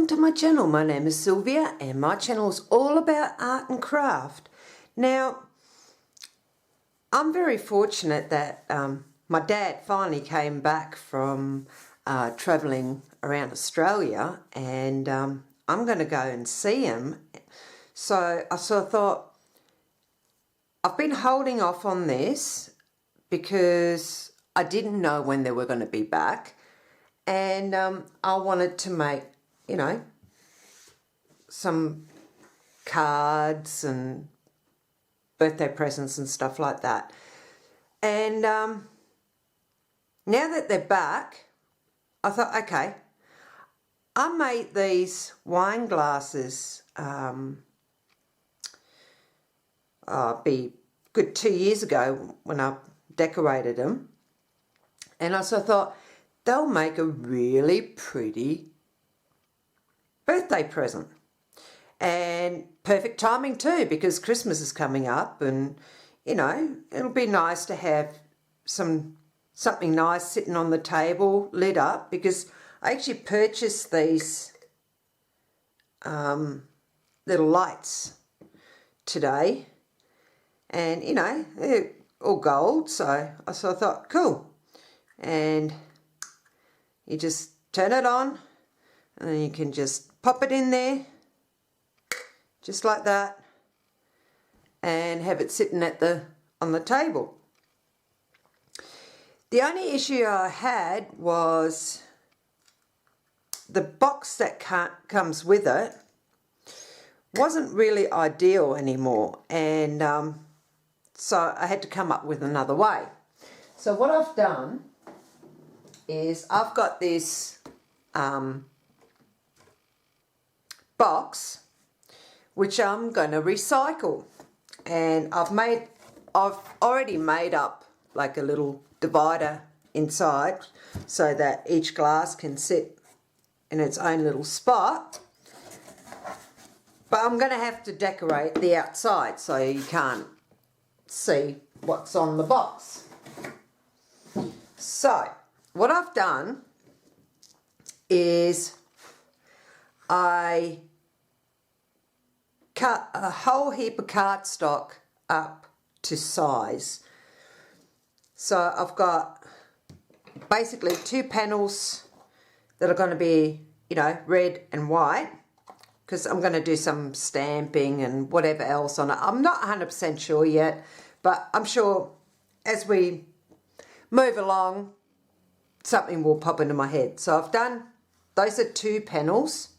welcome to my channel. My name is Sylvia and my channel is all about art and craft. Now, I'm very fortunate that my dad finally came back from travelling around Australia, and I'm going to go and see him. So I sort of thought, I've been holding off on this because I didn't know when they were going to be back, and I wanted to make, you know, some cards and birthday presents and stuff like that. And now that they're back, I thought, okay, I made these wine glasses be good 2 years ago when I decorated them, and I sort of thought they'll make a really pretty birthday present, and perfect timing too, because Christmas is coming up, and you know, it'll be nice to have something nice sitting on the table lit up, because I actually purchased these little lights today, and you know, they're all gold, so I sort of thought, cool. And you just turn it on, and then you can just pop it in there, just like that, and have it sitting on the table. The only issue I had was the box that comes with it wasn't really ideal anymore, and so I had to come up with another way. So what I've done is I've got this box which I'm going to recycle, and I've already made up like a little divider inside so that each glass can sit in its own little spot, but I'm going to have to decorate the outside so you can't see what's on the box. So what I've done is I cut a whole heap of cardstock up to size. So I've got basically two panels that are going to be, you know, red and white, because I'm going to do some stamping and whatever else on it. I'm not 100% sure yet, but I'm sure as we move along, something will pop into my head. So I've done, those are two panels.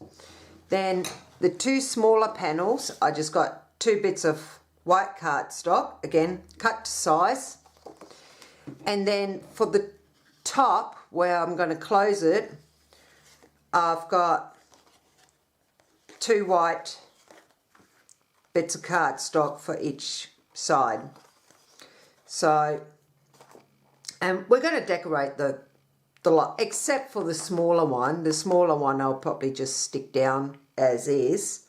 Then the two smaller panels, I just got two bits of white cardstock, again, cut to size. And then for the top, where I'm going to close it, I've got two white bits of cardstock for each side. So, and we're going to decorate the lot, except for the smaller one. The smaller one I'll probably just stick down as is,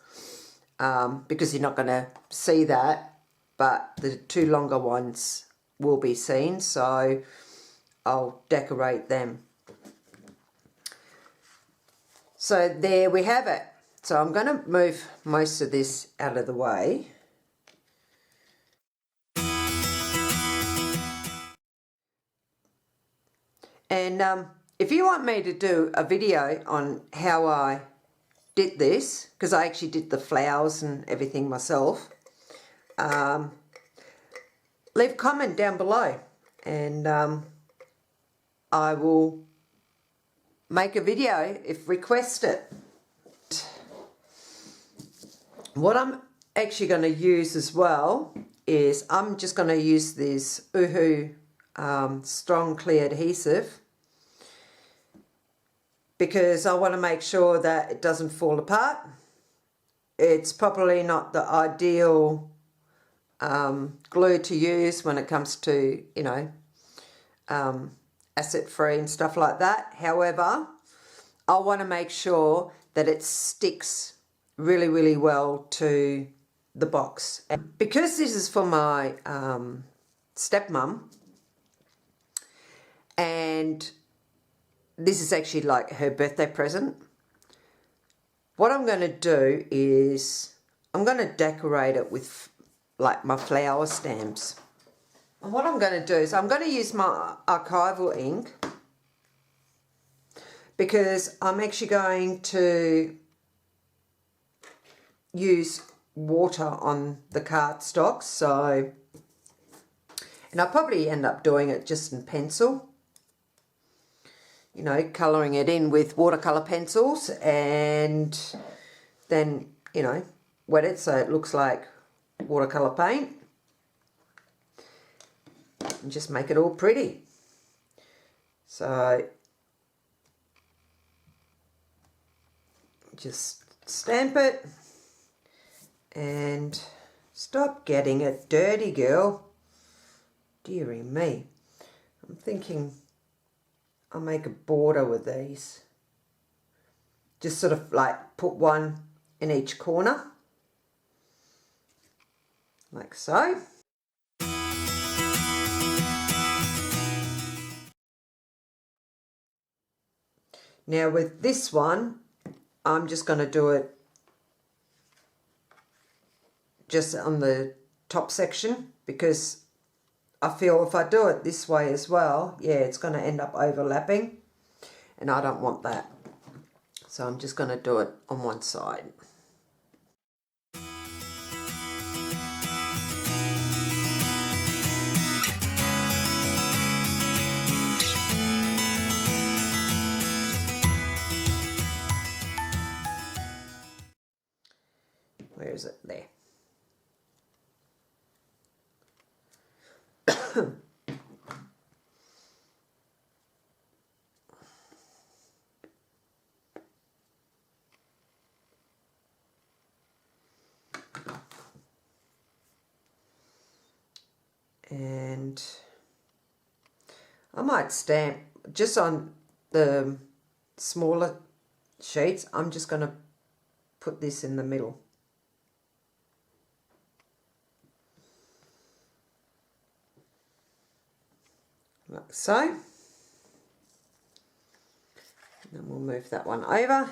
because you're not going to see that, but the two longer ones will be seen, so I'll decorate them. So there we have it. So I'm going to move most of this out of the way. And if you want me to do a video on how I did this, because I actually did the flowers and everything myself, leave a comment down below, and I will make a video if requested. What I'm actually going to use as well is I'm just going to use this Uhu strong clear adhesive, because I want to make sure that it doesn't fall apart. It's probably not the ideal glue to use when it comes to, you know, acid free and stuff like that. However, I want to make sure that it sticks really, really well to the box. And because this is for my stepmom, and this is actually like her birthday present, what I'm going to do is I'm going to decorate it with like my flower stamps. And what I'm going to do is I'm going to use my archival ink because I'm actually going to use water on the cardstock. So, and I'll probably end up doing it just in pencil. You know, colouring it in with watercolour pencils and then, you know, wet it so it looks like watercolour paint. And just make it all pretty. So, just stamp it and stop getting it dirty, girl. Dearie me. I'm thinking I'll make a border with these. Just sort of like put one in each corner. Like so. Now with this one, I'm just going to do it just on the top section because I feel if I do it this way as well, yeah, it's going to end up overlapping and I don't want that. So I'm just going to do it on one side. Where is it? There. And I might stamp just on the smaller sheets. I'm just going to put this in the middle. Like so. And then we'll move that one over.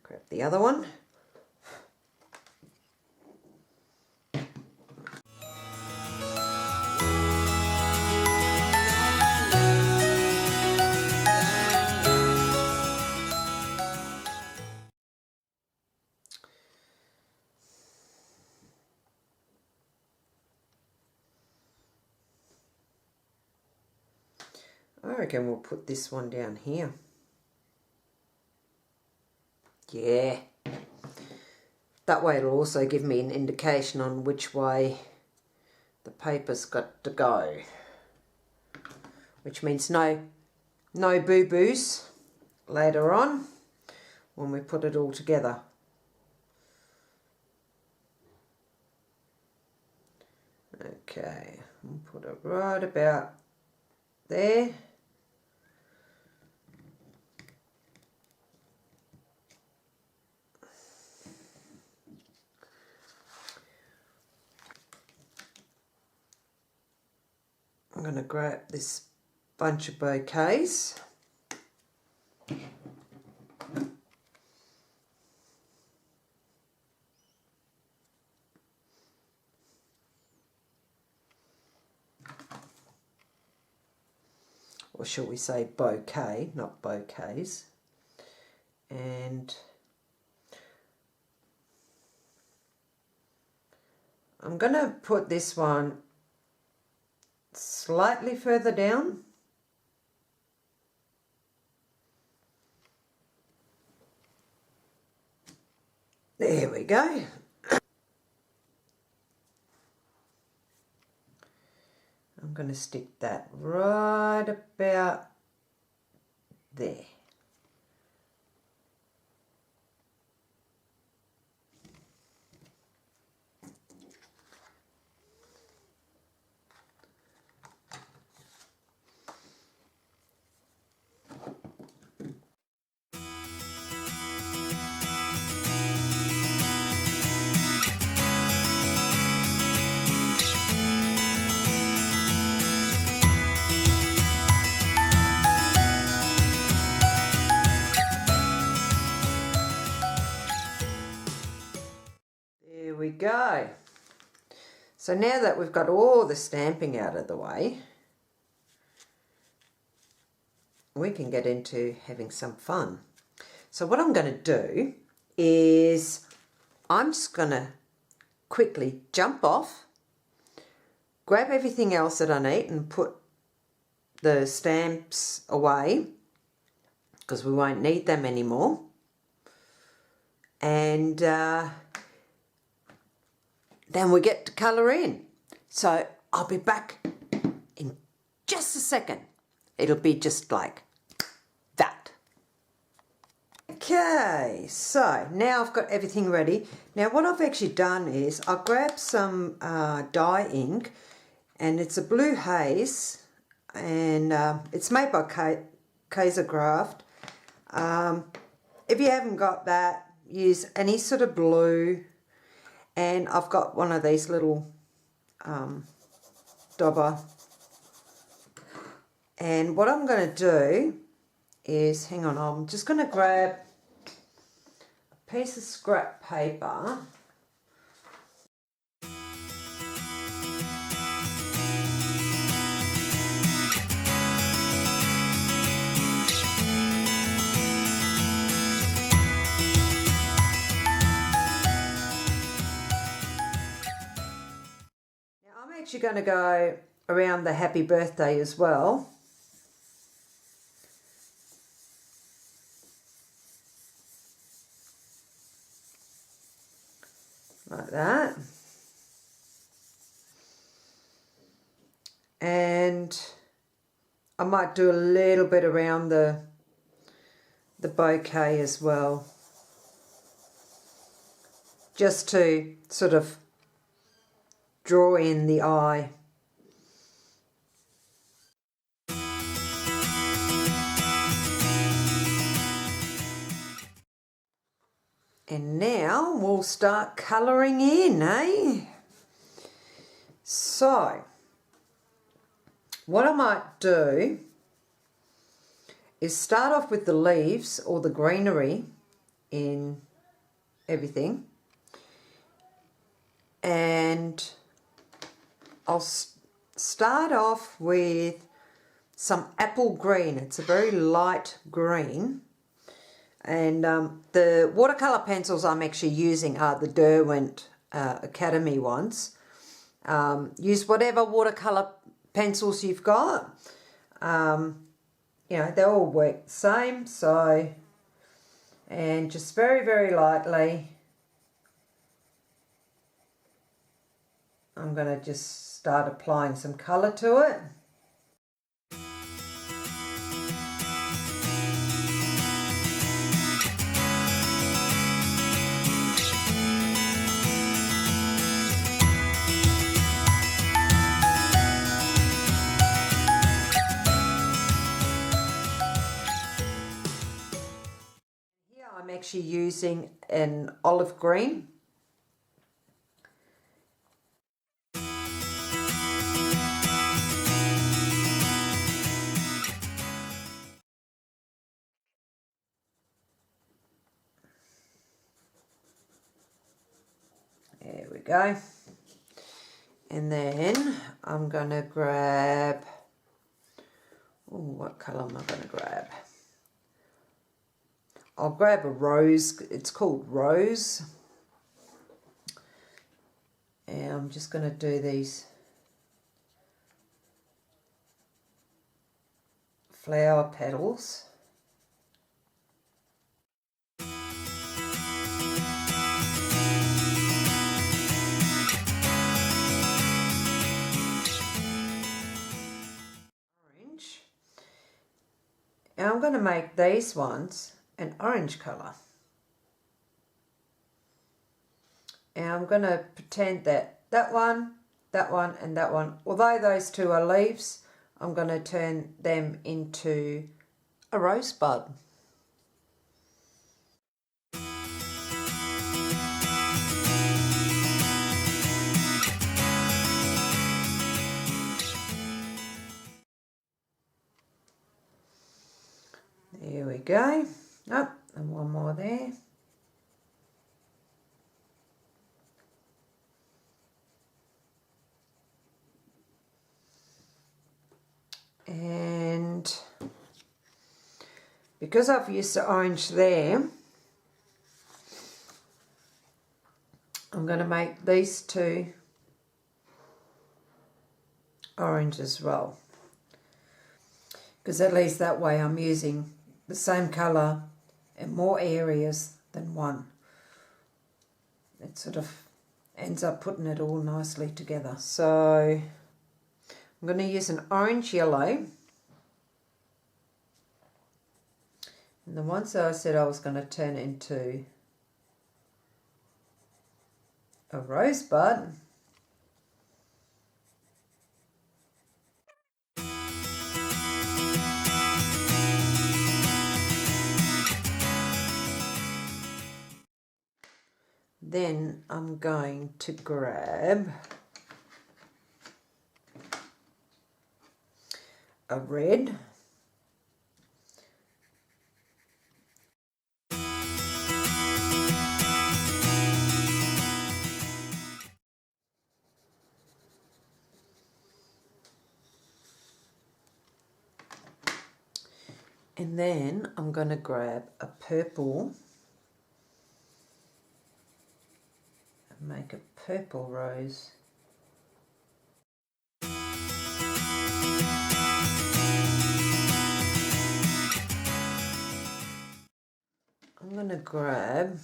Grab the other one. I reckon we'll put this one down here. Yeah. That way it'll also give me an indication on which way the paper's got to go. Which means no boo-boos later on when we put it all together. Okay, I'll put it right about there. I'm going to grab this bunch of bouquets. Or shall we say bouquet, not bouquets. And I'm going to put this one slightly further down. There we go. I'm going to stick that right about there. go. So now that we've got all the stamping out of the way, we can get into having some fun. So what I'm going to do is I'm just going to quickly jump off, grab everything else that I need and put the stamps away because we won't need them anymore. And then we get to colour in. So I'll be back in just a second. It'll be just like that. Okay, so now I've got everything ready. Now what I've actually done is I've grabbed some dye ink, and it's a blue haze, and it's made by Kaiser Craft. If you haven't got that, use any sort of blue, and I've got one of these little dauber. And what I'm going to do is, hang on, I'm just going to grab a piece of scrap paper. Now I'm actually going to go around the happy birthday as well. Like that. And I might do a little bit around the bouquet as well, just to sort of draw in the eye. And now we'll start colouring in, eh? So, what I might do is start off with the leaves or the greenery in everything. And I'll start off with some apple green. It's a very light green. And the watercolour pencils I'm actually using are the Derwent Academy ones. Use whatever watercolour pencils you've got. You know, they all work the same. So, and just very, very lightly, I'm going to just start applying some colour to it. I'm actually using an olive green. There we go. And then I'm going to grab, what colour am I going to grab? I'll grab a rose, it's called Rose. And I'm just going to do these flower petals. Orange. And I'm going to make these ones an orange colour. And I'm going to pretend that that one, and that one, although those two are leaves, I'm going to turn them into a rosebud. There we go. Oh, and one more there. And because I've used the orange there, I'm going to make these two orange as well, because at least that way I'm using the same colour in more areas than one. It sort of ends up putting it all nicely together. So I'm going to use an orange yellow, and the ones that I said I was going to turn into a rosebud, then I'm going to grab a red, and then I'm going to grab a purple and make a purple rose. I'm going to grab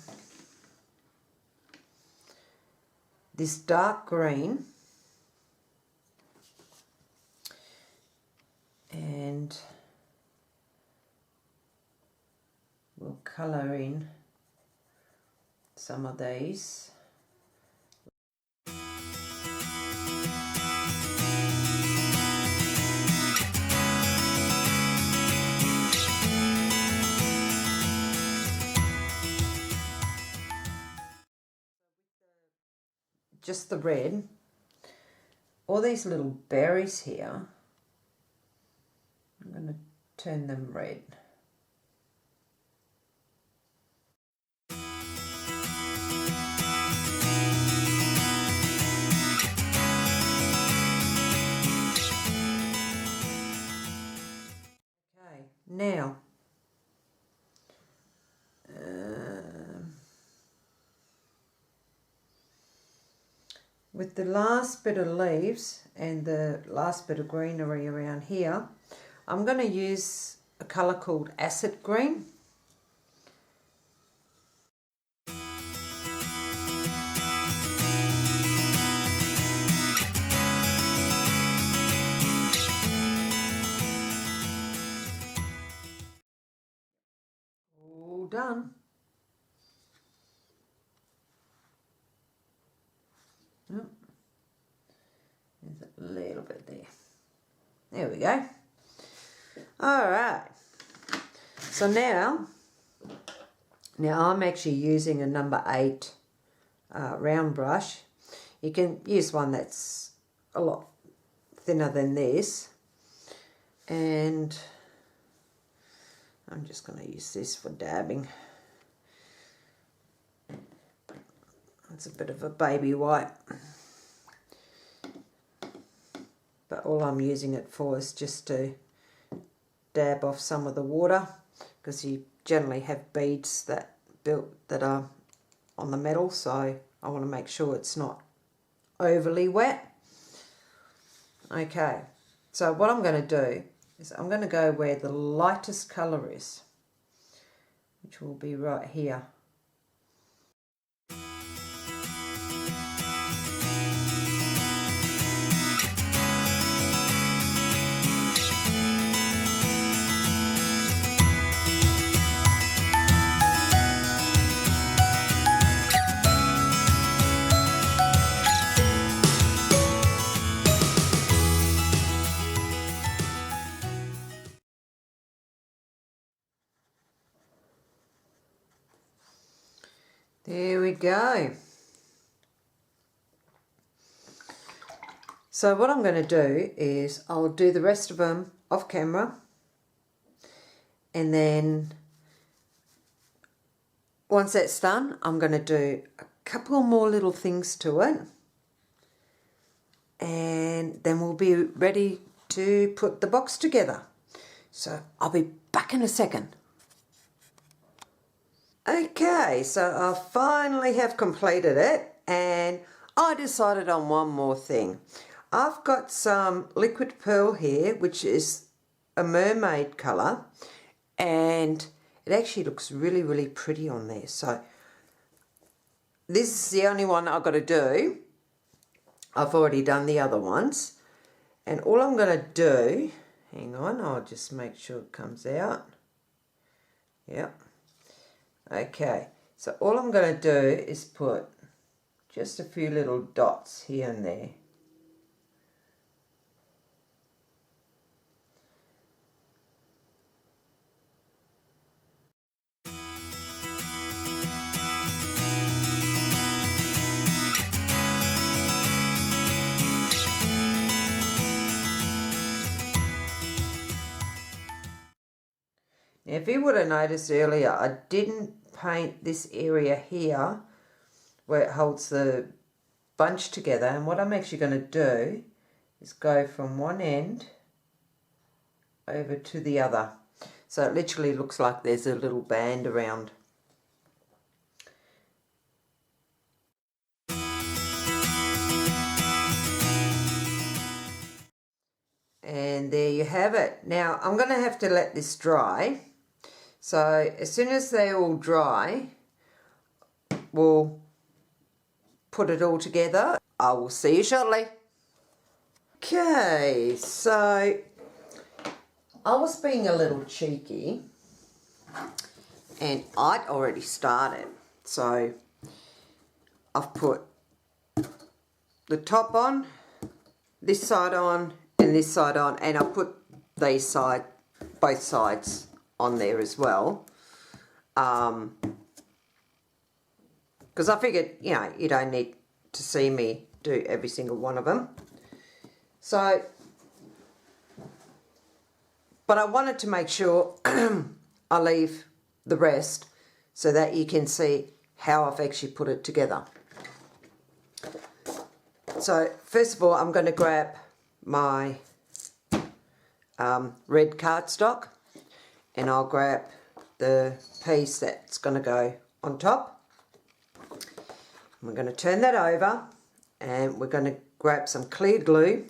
this dark green and we'll colour in some of these. Just the red, all these little berries here, I'm going to turn them red. Okay, now with the last bit of leaves and the last bit of greenery around here, I'm going to use a colour called acid green. All done. Oh, there's a little bit there. There we go. All right. So now I'm actually using a number 8 round brush. You can use one that's a lot thinner than this, and I'm just going to use this for dabbing. It's a bit of a baby white, but all I'm using it for is just to dab off some of the water, because you generally have beads that are on the metal, so I want to make sure it's not overly wet. Okay, so what I'm going to do is I'm going to go where the lightest colour is, which will be right here. There we go. So what I'm going to do is I'll do the rest of them off camera, and then once that's done, I'm going to do a couple more little things to it, and then we'll be ready to put the box together. So I'll be back in a second. Okay, so I finally have completed it, and I decided on one more thing. I've got some liquid pearl here, which is a mermaid colour, and it actually looks really, really pretty on there. So this is the only one I've got to do. I've already done the other ones. And all I'm going to do, hang on, I'll just make sure it comes out. Yep. Okay, so all I'm going to do is put just a few little dots here and there. Now, if you would have noticed earlier, I didn't paint this area here where it holds the bunch together, and what I'm actually going to do is go from one end over to the other. So it literally looks like there's a little band around. And there you have it. Now I'm going to have to let this dry. So as soon as they all dry, we'll put it all together. I will see you shortly. Okay, so I was being a little cheeky and I'd already started. So I've put the top on, this side on, and this side on, and I put these both sides on there as well, because I figured, you know, you don't need to see me do every single one of them. So, but I wanted to make sure I leave the rest so that you can see how I've actually put it together. So first of all, I'm going to grab my red cardstock, and I'll grab the piece that's going to go on top. We're going to turn that over, and we're going to grab some clear glue,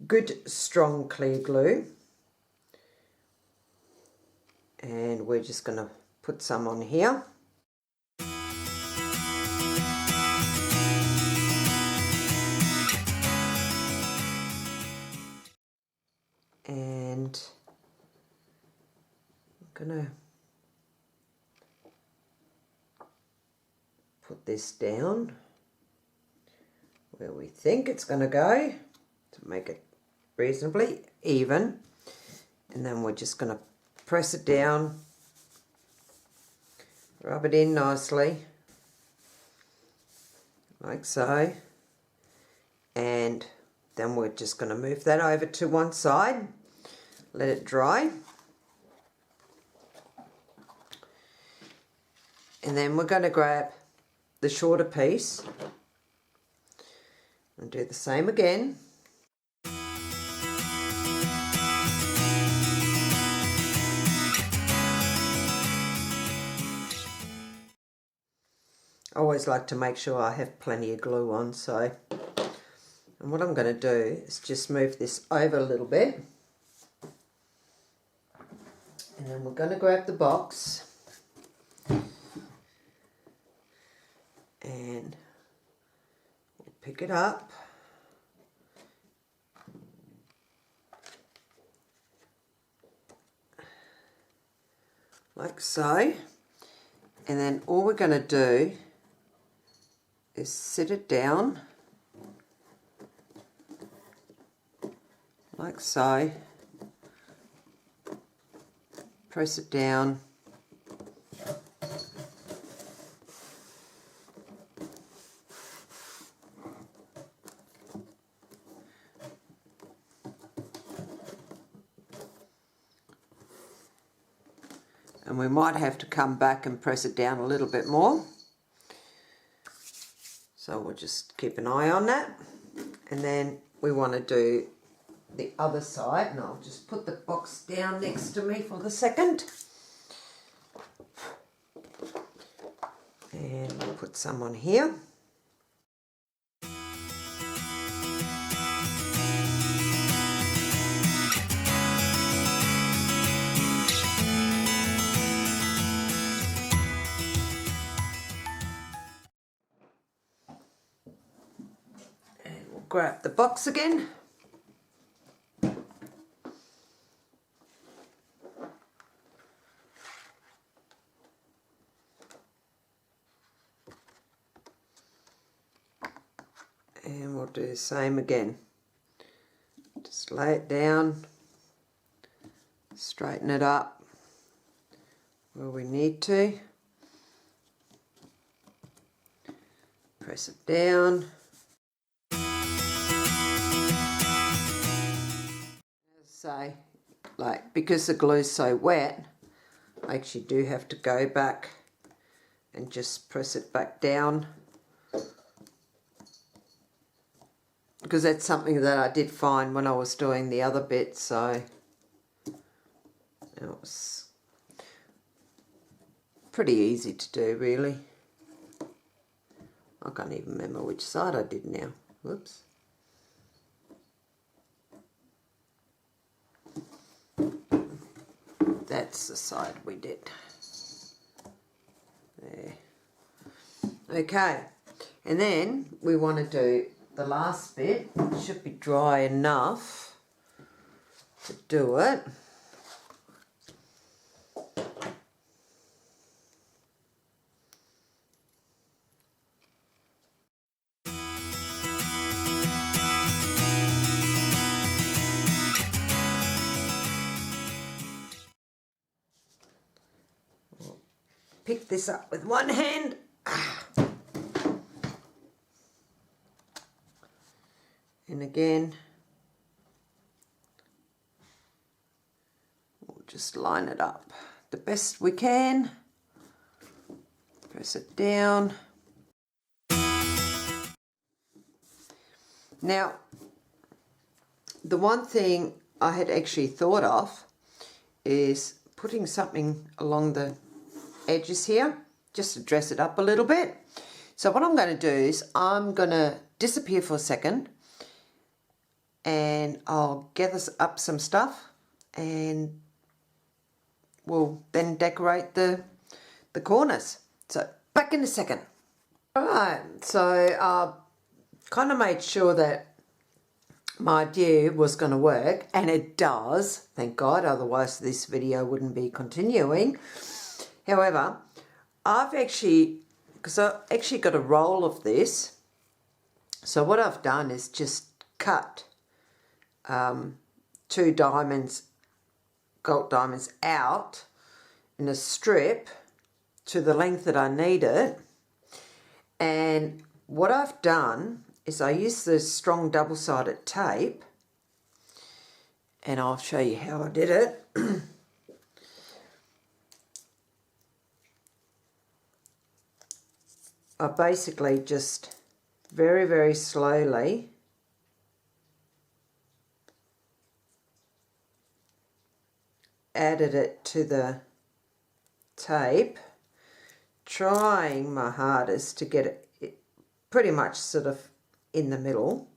good strong clear glue, and we're just going to put some on here. And I'm going to put this down where we think it's going to go to make it reasonably even, and then we're just going to press it down, rub it in nicely like so, and then we're just going to move that over to one side, let it dry, and then we're going to grab the shorter piece and do the same again. I always like to make sure I have plenty of glue on, so, and what I'm going to do is just move this over a little bit, and then we're going to grab the box and we'll pick it up, like so, and then all we're going to do is sit it down like so, press it down, and we might have to come back and press it down a little bit more. So we'll just keep an eye on that. And then we want to do the other side, and I'll just put the box down next to me for the second. And we'll put some on here. And we'll grab the box again. And we'll do the same again. Just lay it down, straighten it up where we need to, press it down. So, like, because the glue's so wet, I actually do have to go back and just press it back down, because that's something that I did find when I was doing the other bit, so it was pretty easy to do, really. I can't even remember which side I did now. Whoops. That's the side we did. There. Okay, and then we want to do the last bit. It should be dry enough to do it. Pick this up with one hand. And again, we'll just line it up the best we can. Press it down. Now, the one thing I had actually thought of is putting something along the edges here, just to dress it up a little bit. So what I'm going to do is I'm going to disappear for a second, and I'll gather up some stuff, and we'll then decorate the corners. So back in a second. Alright, so I kind of made sure that my idea was going to work, and it does, thank God, otherwise this video wouldn't be continuing. However, because I've actually got a roll of this, so what I've done is just cut 2 diamonds, gold diamonds out in a strip to the length that I need it. And what I've done is I use the strong double-sided tape, and I'll show you how I did it. I basically just very, very slowly added it to the tape, trying my hardest to get it pretty much sort of in the middle.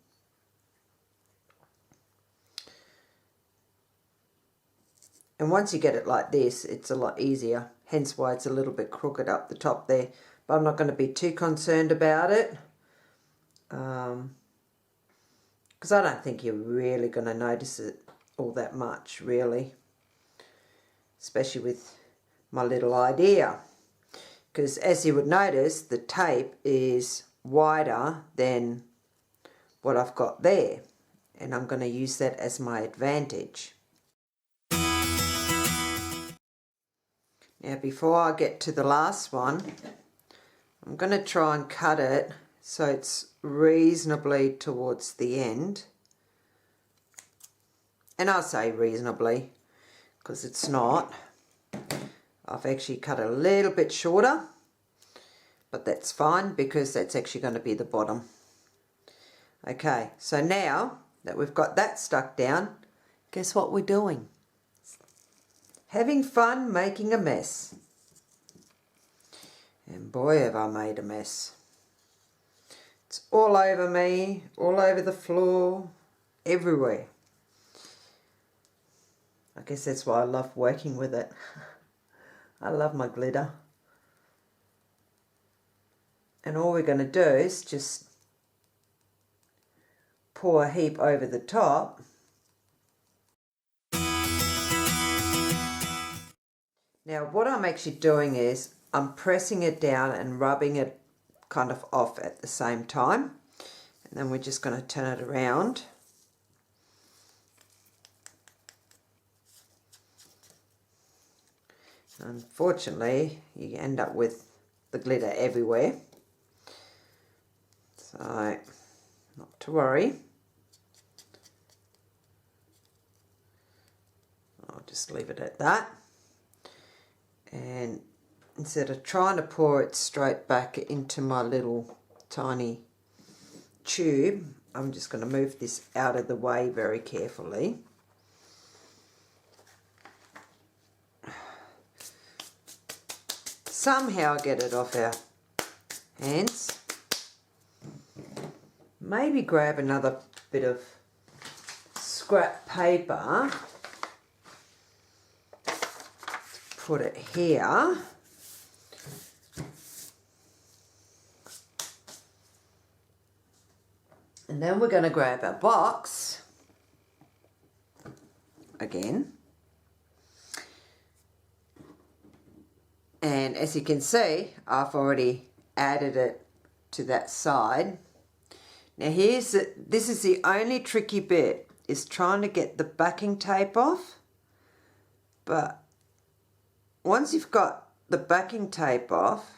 And once you get it like this, it's a lot easier, hence why it's a little bit crooked up the top there. But I'm not going to be too concerned about it, because I don't think you're really going to notice it all that much, really, especially with my little idea. Because as you would notice, the tape is wider than what I've got there, and I'm going to use that as my advantage. Now, before I get to the last one, I'm going to try and cut it so it's reasonably towards the end. And I'll say reasonably, because it's not. I've actually cut a little bit shorter, but that's fine because that's actually going to be the bottom. Okay, so now that we've got that stuck down, guess what we're doing? Having fun making a mess. And boy, have I made a mess. It's all over me, all over the floor, everywhere. I guess that's why I love working with it. I love my glitter. And all we're going to do is just pour a heap over the top. Now what I'm actually doing is I'm pressing it down and rubbing it kind of off at the same time. And then we're just going to turn it around. Unfortunately, you end up with the glitter everywhere. So, not to worry. I'll just leave it at that. And instead of trying to pour it straight back into my little tiny tube, I'm just going to move this out of the way very carefully. Somehow get it off our hands. Maybe grab another bit of scrap paper, put it here, and then we're going to grab our box again. And as you can see, I've already added it to that side. Now this is the only tricky bit, is trying to get the backing tape off. But once you've got the backing tape off,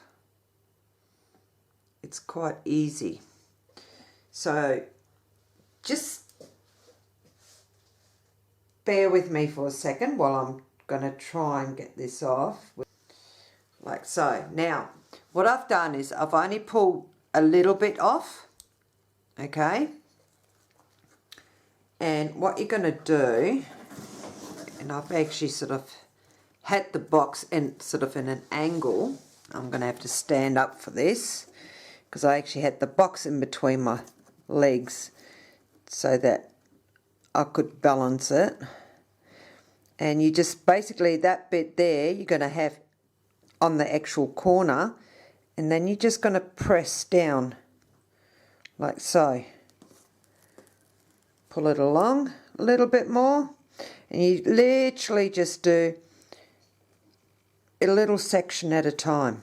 it's quite easy. So just bear with me for a second while I'm going to try and get this off. Like so. Now, what I've done is I've only pulled a little bit off, okay? And what you're going to do, and I've actually sort of had the box in sort of in an angle. I'm going to have to stand up for this because I actually had the box in between my legs so that I could balance it. And you just basically, that bit there, you're going to have on the actual corner, and then you're just going to press down like so. Pull it along a little bit more, and you literally just do a little section at a time.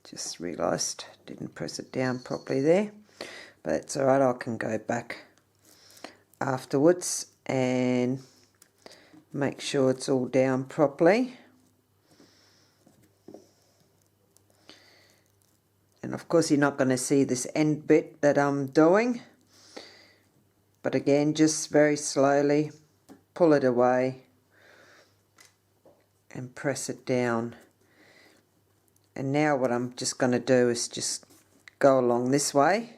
Just realised didn't press it down properly there, but it's alright, I can go back afterwards and make sure it's all down properly. And of course you're not going to see this end bit that I'm doing, but again, just very slowly pull it away and press it down. And now what I'm just going to do is just go along this way.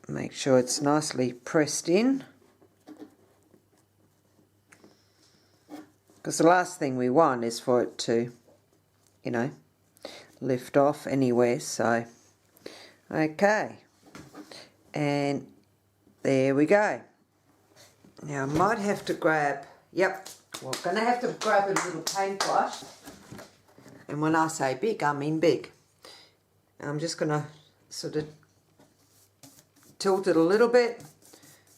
Make sure it's nicely pressed in, because the last thing we want is for it to, you know, lift off anywhere. So okay, and there we go. Now I might have to grab, yep, we're going to have to grab a little paintbrush, and when I say big, I mean big. I'm just going to sort of tilt it a little bit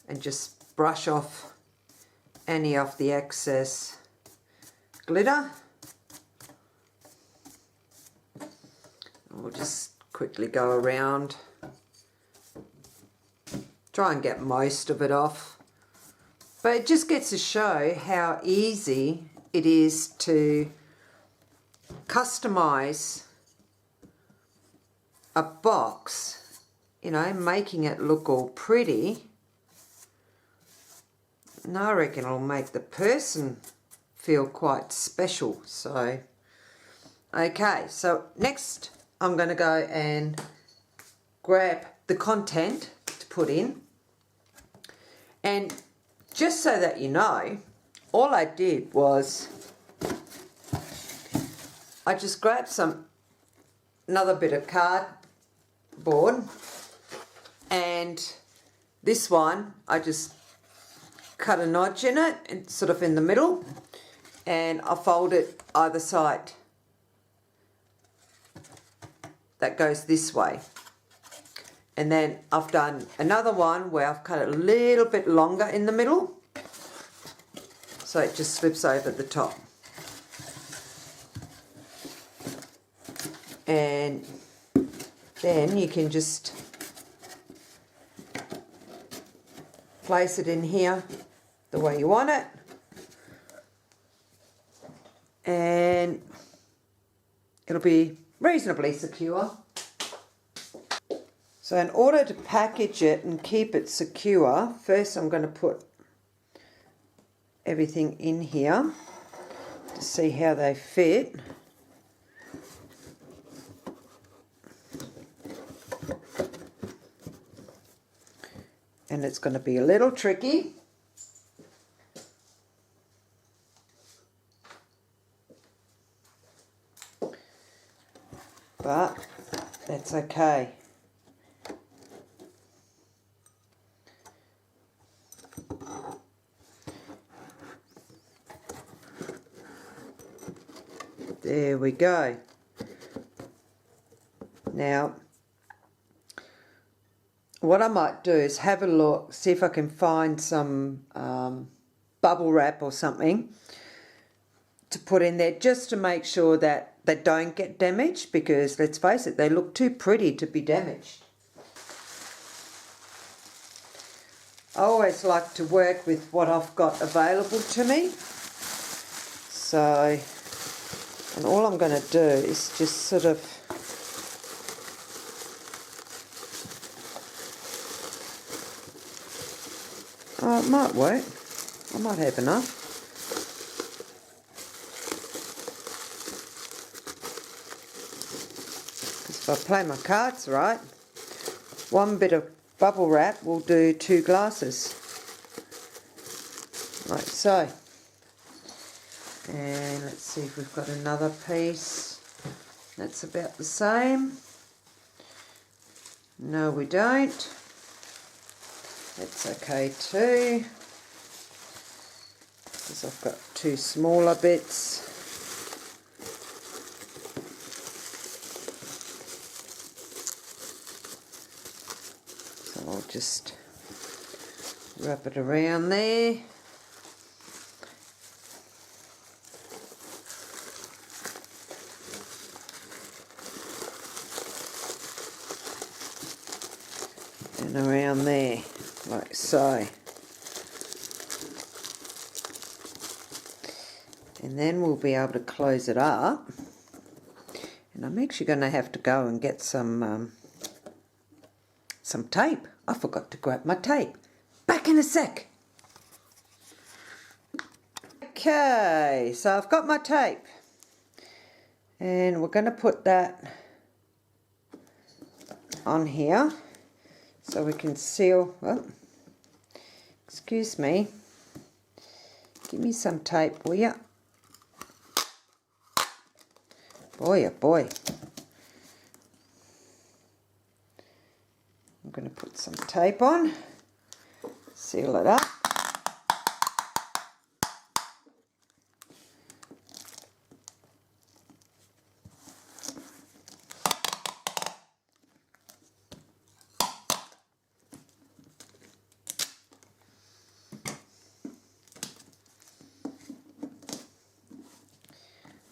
and just brush off any of the excess glitter. We'll just quickly go around, try and get most of it off, but it just gets to show how easy it is to customize a box, you know, making it look all pretty. And I reckon it'll make the person feel quite special. So, okay, so next I'm going to go and grab the content to put in. And just so that you know, all I did was I just grabbed another bit of cardboard, and this one I just cut a notch in it and sort of in the middle, and I fold it either side. That goes this way. And then I've done another one where I've cut it a little bit longer in the middle, so it just slips over the top. And then you can just place it in here the way you want it. And it'll be reasonably secure. So in order to package it and keep it secure, first I'm going to put everything in here to see how they fit. And it's going to be a little tricky. But that's okay. There we go. Now, what I might do is have a look, see if I can find some bubble wrap or something to put in there, just to make sure that they don't get damaged, because let's face it, they look too pretty to be damaged. I always like to work with what I've got available to me. So, and all I'm going to do is just sort of it might work. I might have enough. Because if I play my cards right, one bit of bubble wrap will do 2 glasses. Like so. And let's see if we've got another piece that's about the same. No, we don't. That's okay too, because I've got 2 smaller bits. So I'll just wrap it around there. And around there, like so. And then we'll be able to close it up. And I'm actually going to have to go and get some tape. I forgot to grab my tape. Back in a sec. Okay, so I've got my tape. And we're going to put that on here so we can seal. Oh, excuse me. Give me some tape, will you? Boy, oh boy. I'm going to put some tape on, seal it up.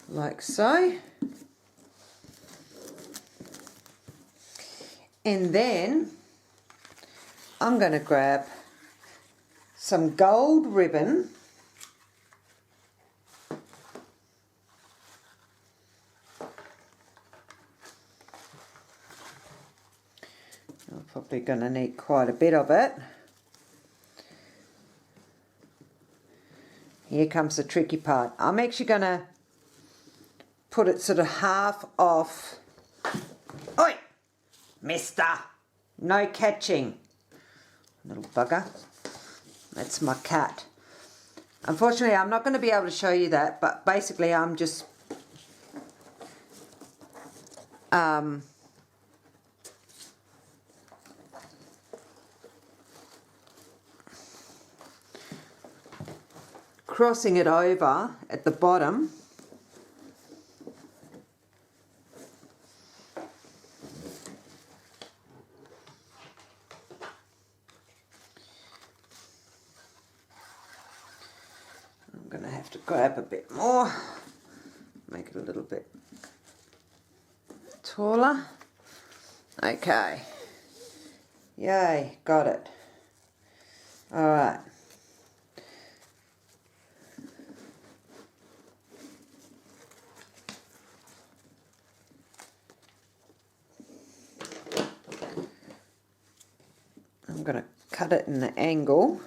Like so. And then I'm going to grab some gold ribbon . I'm probably going to need quite a bit of it. here comes the tricky part. I'm actually going to put it sort of half off. Oi, mister, no catching. Little bugger. That's my cat. Unfortunately, I'm not going to be able to show you that, but basically I'm just crossing it over at the bottom. I'm going to have to grab a bit more, make it a little bit taller. Okay, yay, got it. All right. I'm going to cut it in an angle,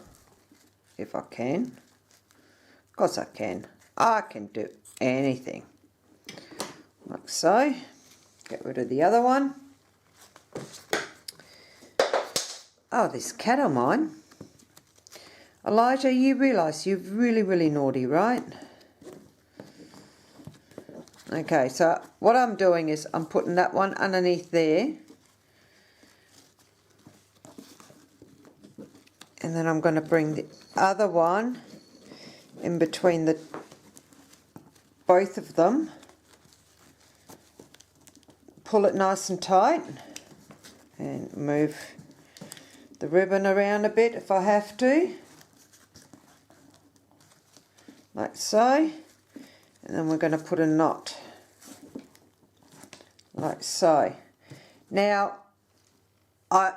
if I can. Of course I can. I can do anything. Like so. Get rid of the other one. Oh, this cat of mine. Elijah, you realise you're really, really naughty, right? Okay, so what I'm doing is I'm putting that one underneath there. And then I'm going to bring the other one in between the both of them. Pull it nice and tight and move the ribbon around a bit if I have to. Like so. And then we're going to put a knot. Like so. Now, I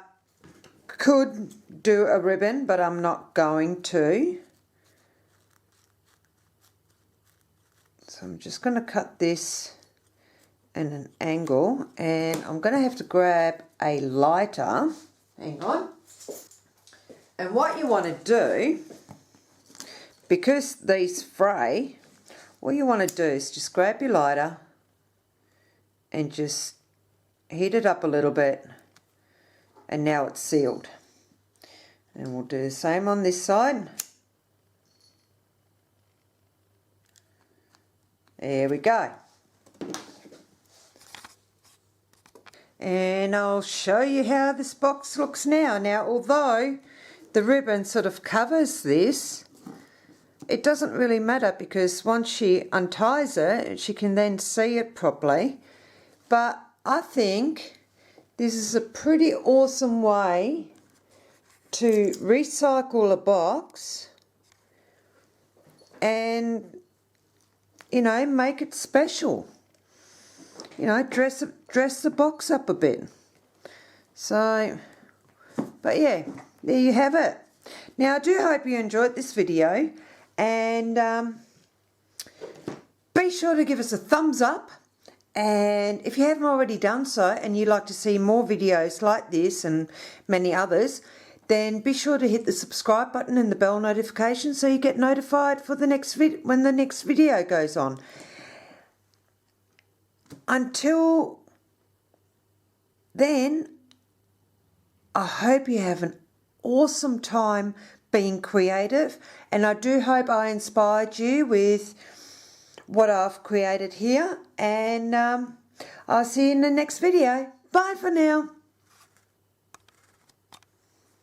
could do a ribbon, but I'm not going to. So I'm just going to cut this in an angle, and I'm going to have to grab a lighter. Hang on. And what you want to do, because these fray, what you want to do is just grab your lighter and just heat it up a little bit, and now it's sealed. And we'll do the same on this side. There we go. And I'll show you how this box looks now. Now, although the ribbon sort of covers this, it doesn't really matter because once she unties it, she can then see it properly. But I think this is a pretty awesome way to recycle a box and, you know, make it special. You know, dress the box up a bit. So, but yeah, there you have it. Now, I do hope you enjoyed this video, and be sure to give us a thumbs up. And if you haven't already done so and you'd like to see more videos like this and many others, then be sure to hit the subscribe button and the bell notification so you get notified for the next when the next video goes on. Until then, I hope you have an awesome time being creative, and I do hope I inspired you with what I've created here, and I'll see you in the next video. Bye for now.